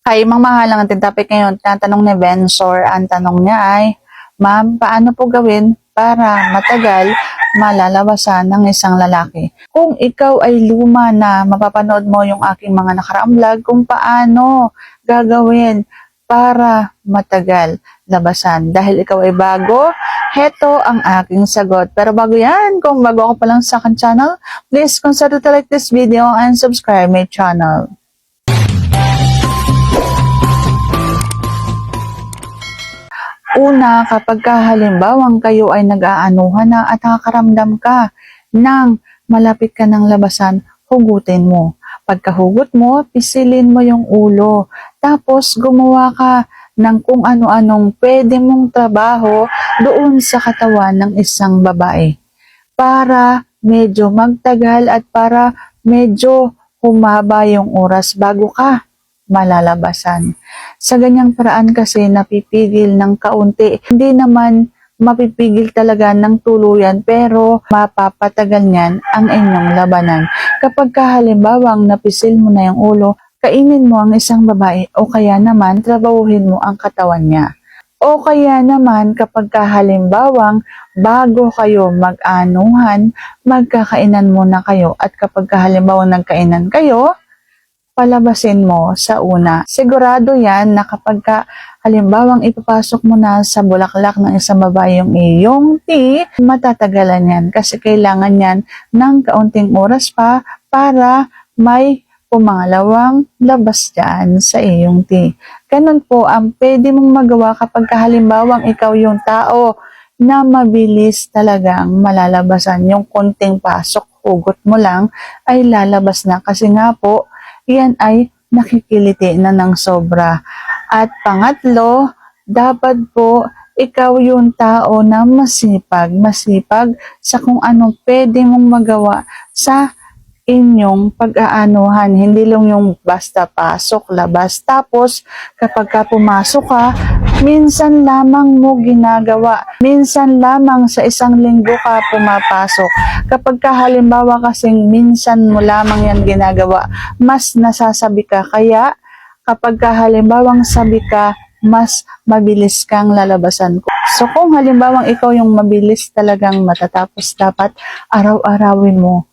Hi, mangmahalang ating topic ngayon. Tatanong ni Bensor, ang tanong niya ay, Ma'am, paano po gawin para matagal malalabasan ng isang lalaki? Kung ikaw ay luma na, mapapanood mo yung aking mga nakaraang vlog kung paano gagawin para matagal labasan. Dahil ikaw ay bago, heto ang aking sagot. Pero bago yan, kung bago ako pa lang sa aking channel, please consider to like this video and subscribe my channel. Una, kapag halimbawang kayo ay nag-aanuhan na at nakakaramdam ka ng malapit ka ng labasan, hugutin mo. Pagkahugot mo, pisilin mo yung ulo. Tapos gumawa ka ng kung ano-anong pwede mong trabaho doon sa katawan ng isang babae. Para medyo magtagal at para medyo humaba yung oras bago ka malalabasan. Sa ganyang paraan kasi napipigil ng kaunti. Hindi naman mapipigil talaga ng tuluyan pero mapapatagal niyan ang inyong labanan. Kapag halimbawang napisil mo na yung ulo, kainin mo ang isang babae o kaya naman trabahuhin mo ang katawan niya. O kaya naman kapag halimbawang bago kayo mag-anuhan, magkakainan muna kayo at kapag halimbawang nagkainan kayo, palabasin mo sa una. Sigurado yan na kapag halimbawang ipapasok mo na sa bulaklak ng isang babae yung iyong tea, matatagalan yan kasi kailangan yan ng kaunting oras pa para may pumangalawang labas dyan sa iyong tea. Ganun po ang pwede mong magawa kapag halimbawang ikaw yung tao na mabilis talagang malalabasan. Yung konting pasok, hugot mo lang ay lalabas na kasi nga po yan ay nakikiliti na ng sobra. At pangatlo, dapat po ikaw yung tao na masipag sa kung anong pwede mong magawa sa inyong pag-aanuhan. Hindi lang yung basta pasok, labas. Tapos, kapag pumasok ka, minsan lamang mo ginagawa. Minsan lamang sa isang linggo ka pumapasok. Kapag halimbawa kasing minsan mo lamang yan ginagawa, mas nasasabi ka. Kaya, kapag halimbawang sabi ka, mas mabilis kang lalabasan ko. So, kung halimbawang ikaw yung mabilis talagang matatapos, dapat araw-arawin mo.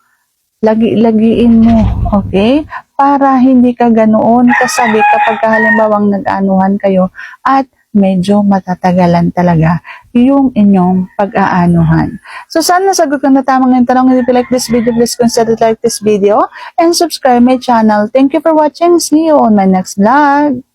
Lagi-lagiin mo, okay? Para hindi ka ganoon kasabi kapag halimbawang nag-anuhan kayo at medyo matatagalan talaga yung inyong pag-aanuhan. So sana nasagot ko na tamang yung tanong. If you like this video, please consider to like this video and subscribe my channel. Thank you for watching. See you on my next vlog.